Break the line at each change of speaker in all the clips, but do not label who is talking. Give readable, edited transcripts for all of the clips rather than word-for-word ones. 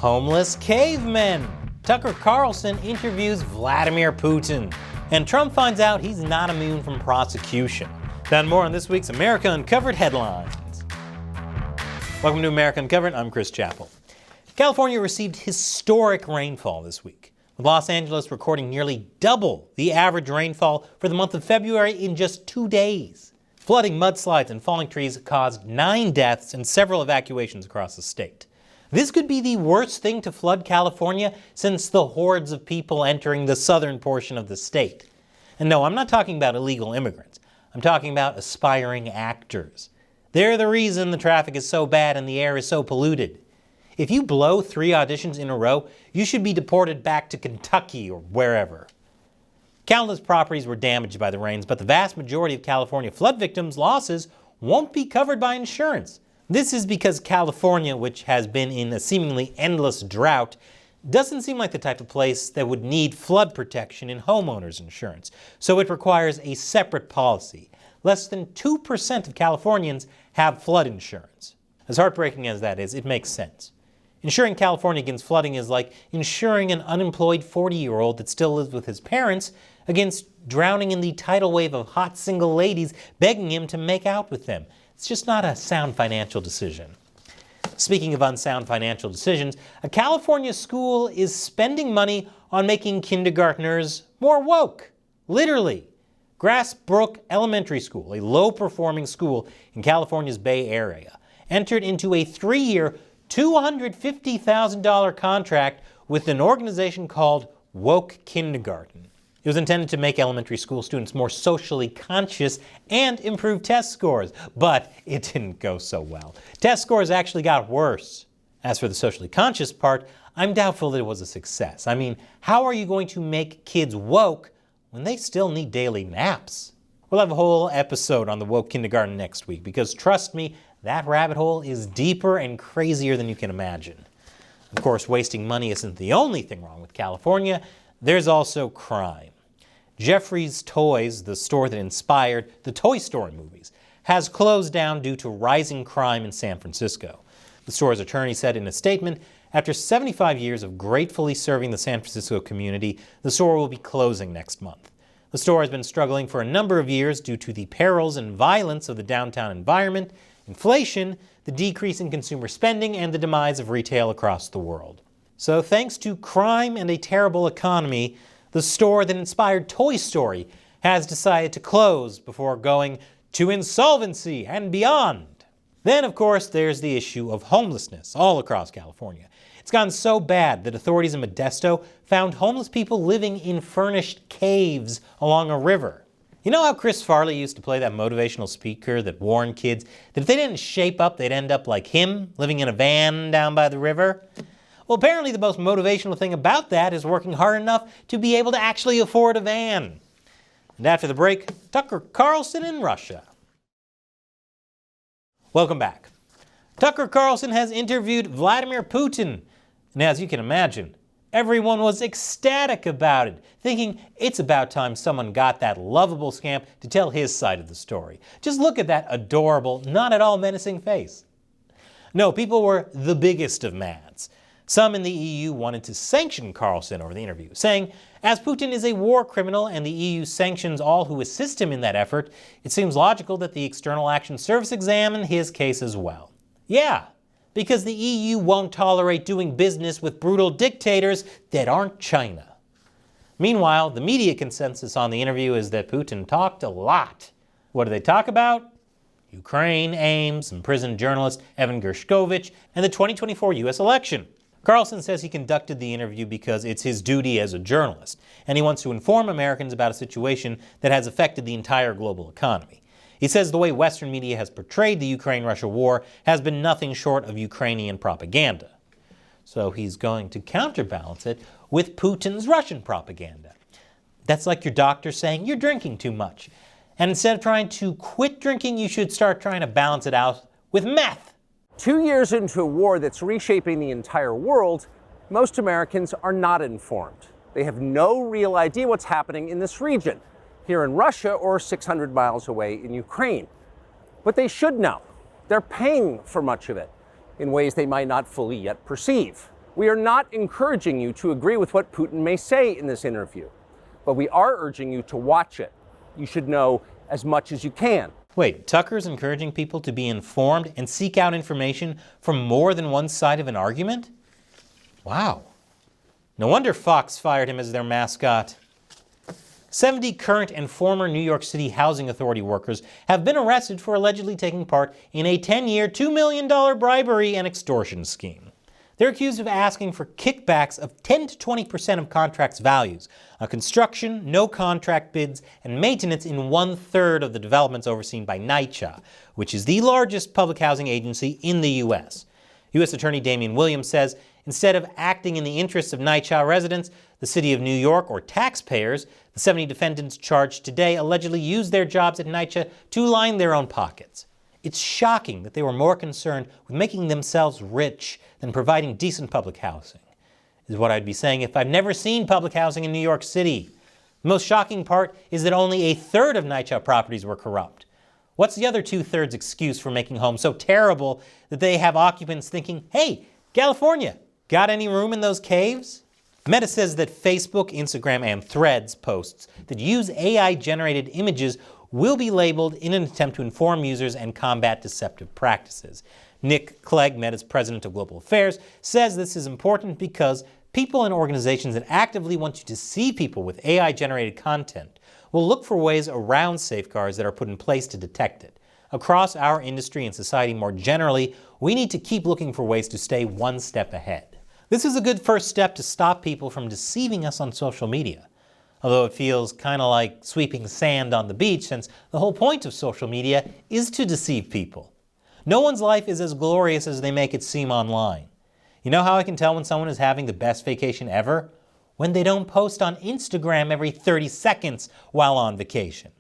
Homeless cavemen. Tucker Carlson interviews Vladimir Putin. And Trump finds out he's not immune from prosecution. Then more on this week's America Uncovered headlines. Welcome to America Uncovered. I'm Chris Chappell. California received historic rainfall this week, with Los Angeles recording nearly double the average rainfall for the month of February in just 2 days. Flooding, mudslides, and falling trees caused 9 deaths and several evacuations across the state. This could be the worst thing to flood California since the hordes of people entering the southern portion of the state. And no, I'm not talking about illegal immigrants. I'm talking about aspiring actors. They're the reason the traffic is so bad and the air is so polluted. If you blow 3 auditions in a row, you should be deported back to Kentucky or wherever. Countless properties were damaged by the rains, but the vast majority of California flood victims' losses won't be covered by insurance. This is because California, which has been in a seemingly endless drought, doesn't seem like the type of place that would need flood protection in homeowners insurance, so it requires a separate policy. Less than 2% of Californians have flood insurance. As heartbreaking as that is, it makes sense. Insuring California against flooding is like insuring an unemployed 40-year-old that still lives with his parents against drowning in the tidal wave of hot single ladies begging him to make out with them. It's just not a sound financial decision. Speaking of unsound financial decisions, a California school is spending money on making kindergartners more woke. Literally. Grass Brook Elementary School, a low-performing school in California's Bay Area, entered into a 3-year, $250,000 contract with an organization called Woke Kindergarten. It was intended to make elementary school students more socially conscious and improve test scores, but it didn't go so well. Test scores actually got worse. As for the socially conscious part, I'm doubtful that it was a success. I mean, how are you going to make kids woke when they still need daily naps? We'll have a whole episode on the woke kindergarten next week, because trust me, that rabbit hole is deeper and crazier than you can imagine. Of course, wasting money isn't the only thing wrong with California. There's also crime. Jeffrey's Toys, the store that inspired the Toy Story movies, has closed down due to rising crime in San Francisco. The store's attorney said in a statement, after 75 years of gratefully serving the San Francisco community, the store will be closing next month. The store has been struggling for a number of years due to the perils and violence of the downtown environment, inflation, the decrease in consumer spending, and the demise of retail across the world. So thanks to crime and a terrible economy, the store that inspired Toy Story has decided to close before going to insolvency and beyond. Then, of course, there's the issue of homelessness all across California. It's gotten so bad that authorities in Modesto found homeless people living in furnished caves along a river. You know how Chris Farley used to play that motivational speaker that warned kids that if they didn't shape up, they'd end up like him, living in a van down by the river? Well, apparently the most motivational thing about that is working hard enough to be able to actually afford a van. And after the break, Tucker Carlson in Russia. Welcome back. Tucker Carlson has interviewed Vladimir Putin, and as you can imagine, everyone was ecstatic about it, thinking it's about time someone got that lovable scamp to tell his side of the story. Just look at that adorable, not at all menacing face. No, people were the biggest of mads. Some in the EU wanted to sanction Carlson over the interview, saying, as Putin is a war criminal and the EU sanctions all who assist him in that effort, it seems logical that the External Action Service examine his case as well. Yeah, because the EU won't tolerate doing business with brutal dictators that aren't China. Meanwhile, the media consensus on the interview is that Putin talked a lot. What did they talk about? Ukraine, Ames, imprisoned journalist Evan Gershkovich, and the 2024 U.S. election. Carlson says he conducted the interview because it's his duty as a journalist, and he wants to inform Americans about a situation that has affected the entire global economy. He says the way Western media has portrayed the Ukraine-Russia war has been nothing short of Ukrainian propaganda. So he's going to counterbalance it with Putin's Russian propaganda. That's like your doctor saying you're drinking too much. And instead of trying to quit drinking, you should start trying to balance it out with meth.
2 years into a war that's reshaping the entire world, most Americans are not informed. They have no real idea what's happening in this region, here in Russia or 600 miles away in Ukraine. But they should know. They're paying for much of it in ways they might not fully yet perceive. We are not encouraging you to agree with what Putin may say in this interview, but we are urging you to watch it. You should know as much as you can.
Wait, Tucker's encouraging people to be informed and seek out information from more than one side of an argument? Wow. No wonder Fox fired him as their mascot. 70 current and former New York City Housing Authority workers have been arrested for allegedly taking part in a 10-year, $2 million bribery and extortion scheme. They're accused of asking for kickbacks of 10 to 20% of contracts' values on construction, no-contract bids, and maintenance in one-third of the developments overseen by NYCHA, which is the largest public housing agency in the U.S. U.S. Attorney Damian Williams says instead of acting in the interests of NYCHA residents, the City of New York, or taxpayers, the 70 defendants charged today allegedly used their jobs at NYCHA to line their own pockets. It's shocking that they were more concerned with making themselves rich than providing decent public housing, is what I'd be saying if I've never seen public housing in New York City. The most shocking part is that only a third of NYCHA properties were corrupt. What's the other two-thirds excuse for making homes so terrible that they have occupants thinking, hey, California, got any room in those caves? Meta says that Facebook, Instagram, and Threads posts that use AI-generated images will be labeled in an attempt to inform users and combat deceptive practices. Nick Clegg, Meta's president of global affairs, says this is important because people and organizations that actively want to deceive people with AI-generated content will look for ways around safeguards that are put in place to detect it. Across our industry and society more generally, we need to keep looking for ways to stay one step ahead. This is a good first step to stop people from deceiving us on social media. Although it feels kind of like sweeping sand on the beach, since the whole point of social media is to deceive people. No one's life is as glorious as they make it seem online. You know how I can tell when someone is having the best vacation ever? When they don't post on Instagram every 30 seconds while on vacation.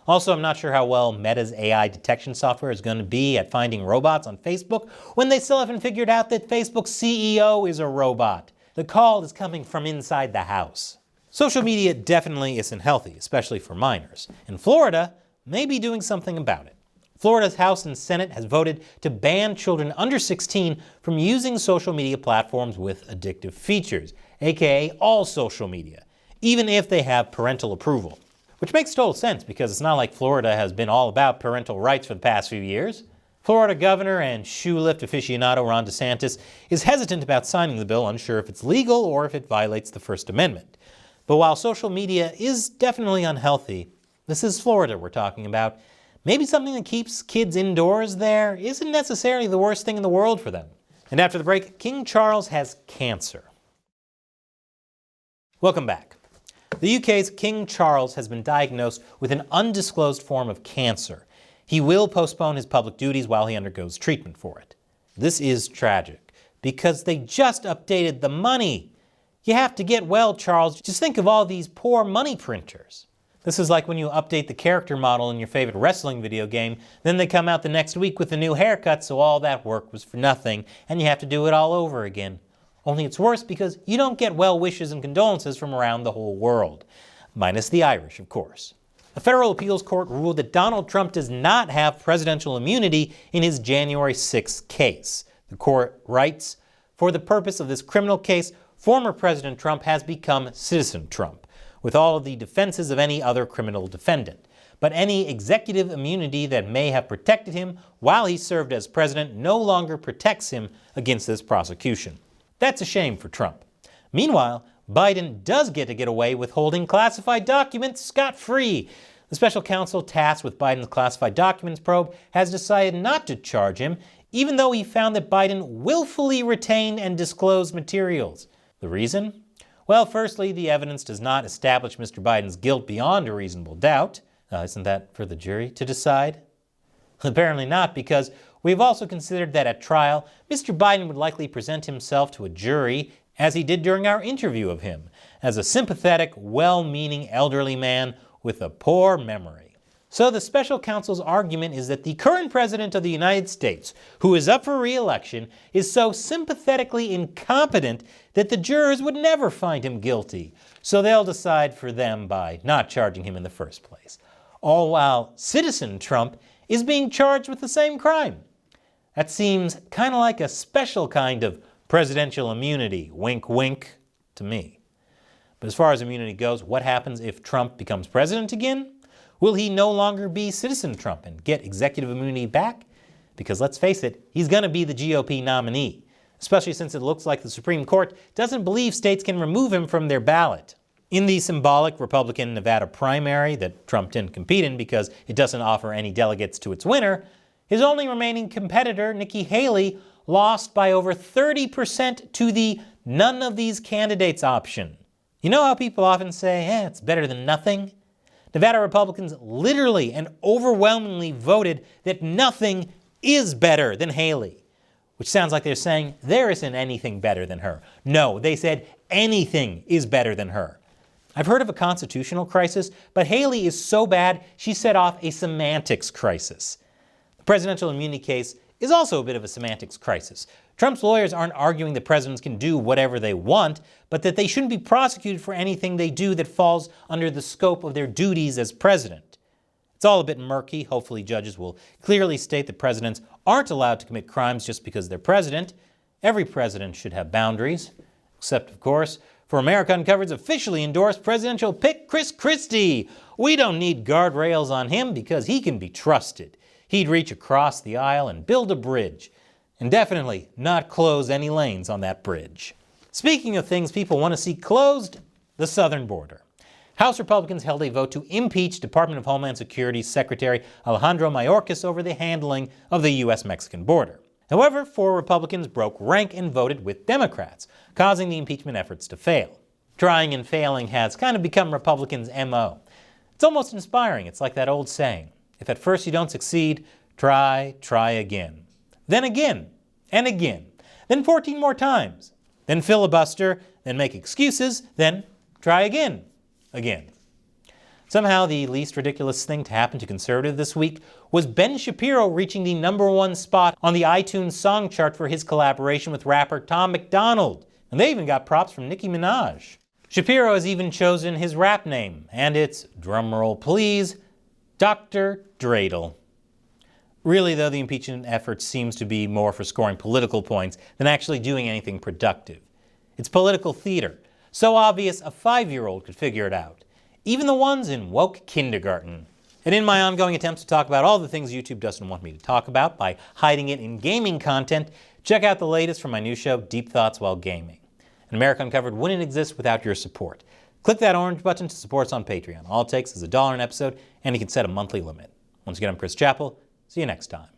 Also, I'm not sure how well Meta's AI detection software is going to be at finding robots on Facebook when they still haven't figured out that Facebook's CEO is a robot. The call is coming from inside the house. Social media definitely isn't healthy, especially for minors, and Florida may be doing something about it. Florida's House and Senate has voted to ban children under 16 from using social media platforms with addictive features, aka all social media, even if they have parental approval. Which makes total sense because it's not like Florida has been all about parental rights for the past few years. Florida Governor and shoe lift aficionado Ron DeSantis is hesitant about signing the bill, unsure if it's legal or if it violates the First Amendment. But while social media is definitely unhealthy, this is Florida we're talking about. Maybe something that keeps kids indoors there isn't necessarily the worst thing in the world for them. And after the break, King Charles has cancer. Welcome back. The UK's King Charles has been diagnosed with an undisclosed form of cancer. He will postpone his public duties while he undergoes treatment for it. This is tragic because they just updated the money. You have to get well, Charles. Just think of all these poor money printers. This is like when you update the character model in your favorite wrestling video game, then they come out the next week with a new haircut, so all that work was for nothing, and you have to do it all over again. Only it's worse because you don't get well wishes and condolences from around the whole world. Minus the Irish, of course. A federal appeals court ruled that Donald Trump does not have presidential immunity in his January 6th case. The court writes, for the purpose of this criminal case, former President Trump has become Citizen Trump, with all of the defenses of any other criminal defendant. But any executive immunity that may have protected him while he served as president no longer protects him against this prosecution. That's a shame for Trump. Meanwhile, Biden does get to get away with holding classified documents scot-free. The special counsel tasked with Biden's classified documents probe has decided not to charge him, even though he found that Biden willfully retained and disclosed materials. The reason? Well, firstly, the evidence does not establish Mr. Biden's guilt beyond a reasonable doubt. Isn't that for the jury to decide? Apparently not, because we've also considered that at trial, Mr. Biden would likely present himself to a jury, as he did during our interview of him, as a sympathetic, well-meaning elderly man with a poor memory. So the special counsel's argument is that the current president of the United States, who is up for re-election, is so sympathetically incompetent that the jurors would never find him guilty, so they'll decide for them by not charging him in the first place. All while Citizen Trump is being charged with the same crime. That seems kind of like a special kind of Presidential immunity, wink wink, to me. But as far as immunity goes, what happens if Trump becomes president again? Will he no longer be Citizen Trump and get executive immunity back? Because let's face it, he's going to be the GOP nominee, especially since it looks like the Supreme Court doesn't believe states can remove him from their ballot. In the symbolic Republican Nevada primary that Trump didn't compete in because it doesn't offer any delegates to its winner, his only remaining competitor, Nikki Haley, lost by over 30% to the none of these candidates option. You know how people often say, it's better than nothing? Nevada Republicans literally and overwhelmingly voted that nothing is better than Haley, which sounds like they're saying there isn't anything better than her. No, they said anything is better than her. I've heard of a constitutional crisis, but Haley is so bad she set off a semantics crisis. The presidential immunity case is also a bit of a semantics crisis. Trump's lawyers aren't arguing that presidents can do whatever they want, but that they shouldn't be prosecuted for anything they do that falls under the scope of their duties as president. It's all a bit murky. Hopefully judges will clearly state that presidents aren't allowed to commit crimes just because they're president. Every president should have boundaries, except, of course, for America Uncovered's officially endorsed presidential pick, Chris Christie. We don't need guardrails on him because he can be trusted. He'd reach across the aisle and build a bridge, and definitely not close any lanes on that bridge. Speaking of things people want to see closed, the southern border. House Republicans held a vote to impeach Department of Homeland Security Secretary Alejandro Mayorkas over the handling of the U.S.-Mexican border. However, 4 Republicans broke rank and voted with Democrats, causing the impeachment efforts to fail. Trying and failing has kind of become Republicans' MO. It's almost inspiring. It's like that old saying, if at first you don't succeed, try again. Then again, and again. Then 14 more times. Then filibuster, then make excuses, then try again. Somehow the least ridiculous thing to happen to conservatives this week was Ben Shapiro reaching the #1 spot on the iTunes song chart for his collaboration with rapper Tom MacDonald. And they even got props from Nicki Minaj. Shapiro has even chosen his rap name, and it's, drumroll please, Dr. Dreidel. Really, though, the impeachment effort seems to be more for scoring political points than actually doing anything productive. It's political theater, so obvious a 5-year-old could figure it out. Even the ones in woke kindergarten. And in my ongoing attempts to talk about all the things YouTube doesn't want me to talk about by hiding it in gaming content, check out the latest from my new show, Deep Thoughts While Gaming. And America Uncovered wouldn't exist without your support. Click that orange button to support us on Patreon. All it takes is $1 an episode, and you can set a monthly limit. Once again, I'm Chris Chappell. See you next time.